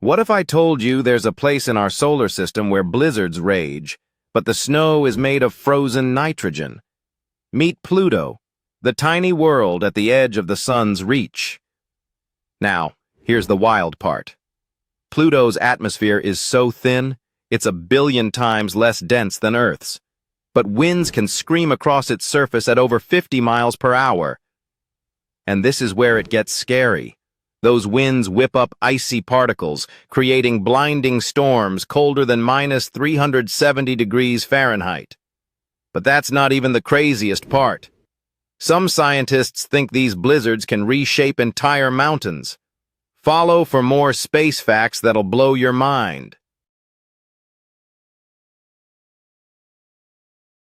What if I told you there's a place in our solar system where blizzards rage, but the snow is made of frozen nitrogen? Meet Pluto, the tiny world at the edge of the sun's reach. Now, here's the wild part. Pluto's atmosphere is so thin, it's 1 billion times less dense than Earth's. But winds can scream across its surface at over 50 miles per hour. And this is where it gets scary. Those winds whip up icy particles, creating blinding storms colder than minus 370 degrees Fahrenheit. But that's not even the craziest part. Some scientists think these blizzards can reshape entire mountains. Follow for more space facts that'll blow your mind.